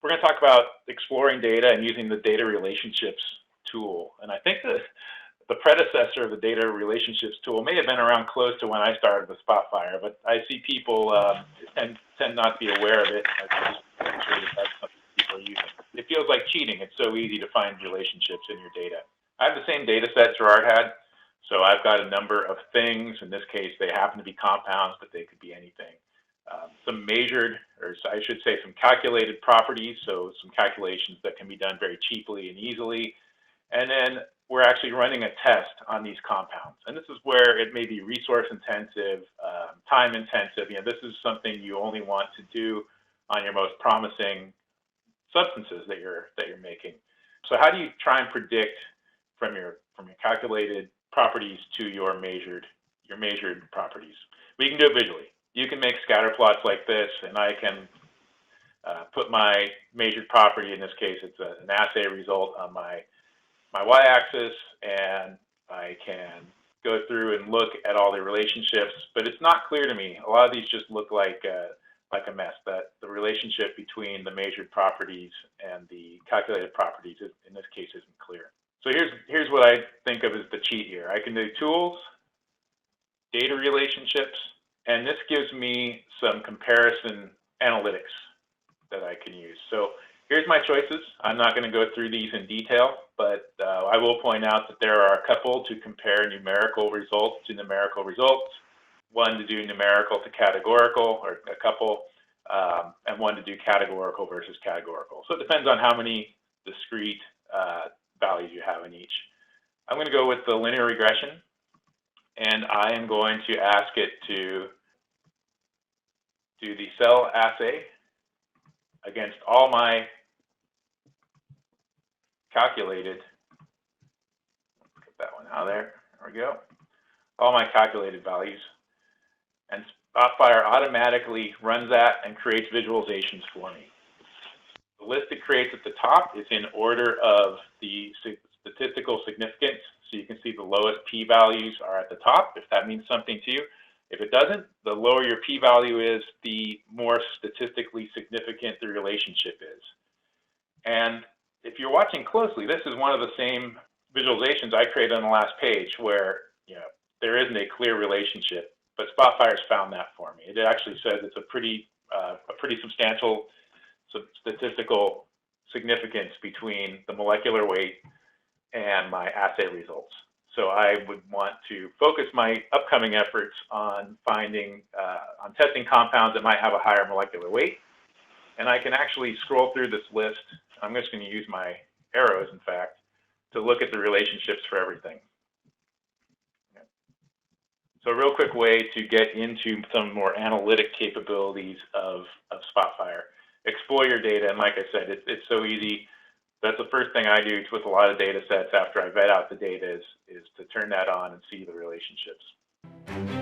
we're going to talk about exploring data and using the data relationships tool. And I think that the predecessor of the data relationships tool may have been around close to when I started with Spotfire, but I see people tend not to be aware of it. I'm sure that's something people are using. It feels like cheating. It's so easy to find relationships in your data. I have the same data set Gerard had, so I've got a number of things. In this case, they happen to be compounds, but they could be anything. Some measured, or I should say some calculated properties, so some calculations that can be done very cheaply and easily. And then we're actually running a test on these compounds. And this is where it may be resource intensive, time intensive. This is something you only want to do on your most promising substances that you're making. So how do you try and predict from your calculated properties to your measured properties? We can do it visually. You can make scatter plots like this, and I can put my measured property, in this case it's an assay result, on my y-axis, and I can go through and look at all the relationships, but it's not clear to me. A lot of these just look like a mess, that the relationship between the measured properties and the calculated properties, in this case, isn't clear. So here's what I think of as the cheat here. I can do tools, data relationships, and this gives me some comparison analytics that I can use. So here's my choices. I'm not going to go through these in detail, but I will point out that there are a couple to compare numerical results to numerical results, one to do numerical to categorical, or a couple, and one to do categorical versus categorical. So it depends on how many discrete values you have in each. I'm going to go with the linear regression, and I am going to ask it to do the cell assay against all my calculated, let's get that one out of there, there we go, all my calculated values. And Spotfire automatically runs that and creates visualizations for me. The list it creates at the top is in order of the statistical significance. So you can see the lowest p-values are at the top, if that means something to you. If it doesn't, the lower your p-value is, the more statistically significant the relationship is. And if you're watching closely, this is one of the same visualizations I created on the last page where there isn't a clear relationship, but Spotfire's found that for me. It actually says it's a pretty substantial statistical significance between the molecular weight and my assay results. So I would want to focus my upcoming efforts on on testing compounds that might have a higher molecular weight. And I can actually scroll through this list. I'm just going to use my arrows, in fact, to look at the relationships for everything. So a real quick way to get into some more analytic capabilities of Spotfire. Explore your data, and like I said, it's so easy. That's the first thing I do with a lot of data sets after I vet out the data is to turn that on and see the relationships.